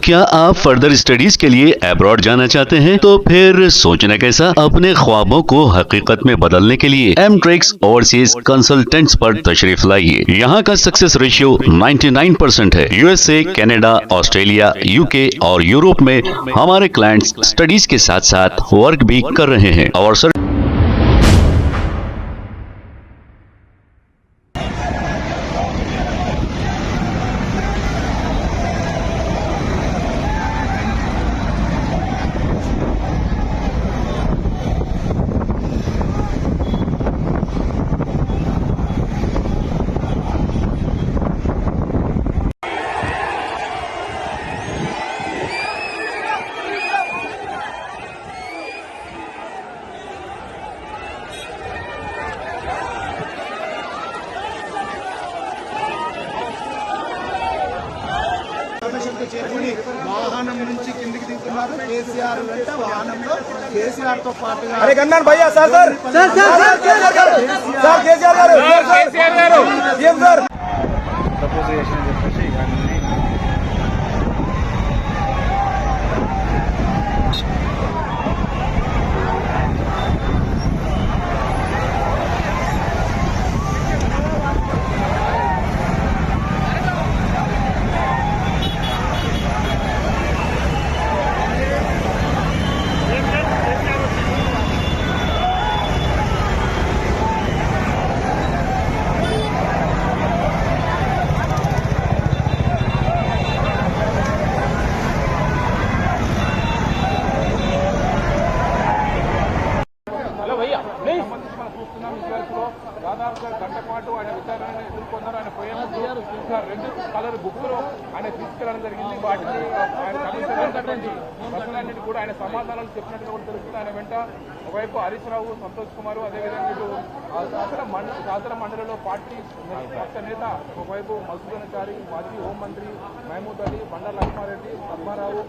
क्या आप further studies के लिए अब्रॉड जाना चाहते हैं? तो फिर सोचना कैसा, अपने ख्वाबों को हकीकत में बदलने के लिए एमट्रिक्स ओवरसीज कंसल्टेंट्स पर तशरीफ लाइए। यहाँ का सक्सेस रेशियो 99% है। यूएसए, कनाडा, ऑस्ट्रेलिया, यूके और यूरोप में हमारे क्लाइंट्स स्टडीज के साथ साथ वर्क भी कर रहे हैं और చేరుకుని వాహనం నుంచి కిందికి దిగుతున్నారు। కేసీఆర్ వెంట వాహనంలో కేసీఆర్ తో పాటుగా అరే గన్నాన్ భయ్యా సార్ కేసీఆర్ గారు సీఎం సార్ ప్రపోజ్ చేసిన చెప్పేసి దాదాపుగా గంట పాటు ఆయన విచారణను ఎదుర్కొన్నారు। ఆయన పోయేందుకు రెండు కలర్ బుక్లు ఆయన తీసుకెళ్లడం జరిగింది। వాటిని ఆయన కమిషనర్టువంటి ప్రశ్నలన్నింటి కూడా ఆయన సమాధానాలు చెప్పినట్టుగా కూడా తెలుస్తుంది। ఆయన వెంట ఒకవైపు హరీష్ రావు, సంతోష్ కుమార్, అదేవిధంగా ఇటు శాసన మండలిలో పార్టీ పక్ష నేత ఒకవైపు మసూద్ అన్సారీ, మాజీ హోంమంత్రి మహమూద్ అలీ, బండారు లక్ష్మారెడ్డి, పద్మారావు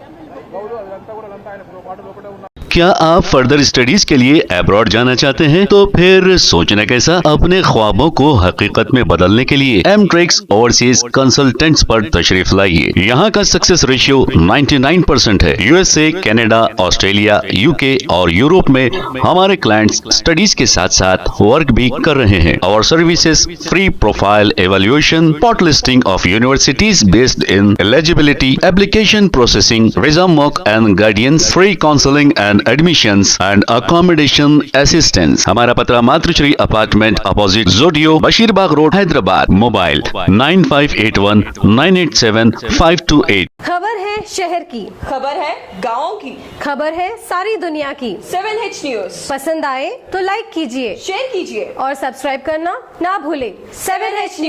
గౌడ్, అదంతా కూడా ఆయన పాటు లోపలే ఉన్నారు। क्या आप फर्दर स्टडीज के लिए अब्रॉड जाना चाहते हैं? तो फिर सोचना कैसा, अपने ख्वाबों को हकीकत में बदलने के लिए एमट्रिक्स ओवरसीज कंसल्टेंट्स पर तशरीफ लाइए। यहाँ का सक्सेस रेशियो 99% है। यूएसए, कनाडा, ऑस्ट्रेलिया, यूके और यूरोप में हमारे क्लाइंट्स स्टडीज के साथ साथ वर्क भी कर रहे हैं और services free profile evaluation, pot listing of universities based in eligibility, application processing, visa mock and guidance, free counselling and admissions and accommodation assistance. हमारा पता मातृश्री अपार्टमेंट अपोजिट जोडियो, बशीरबाग रोड, हैदराबाद। मोबाइल 9581987528। खबर है शहर की, खबर है गाँव की, खबर है सारी दुनिया की। 7H न्यूज पसंद आए तो लाइक कीजिए, शेयर कीजिए और सब्सक्राइब करना ना भूले। 7H news.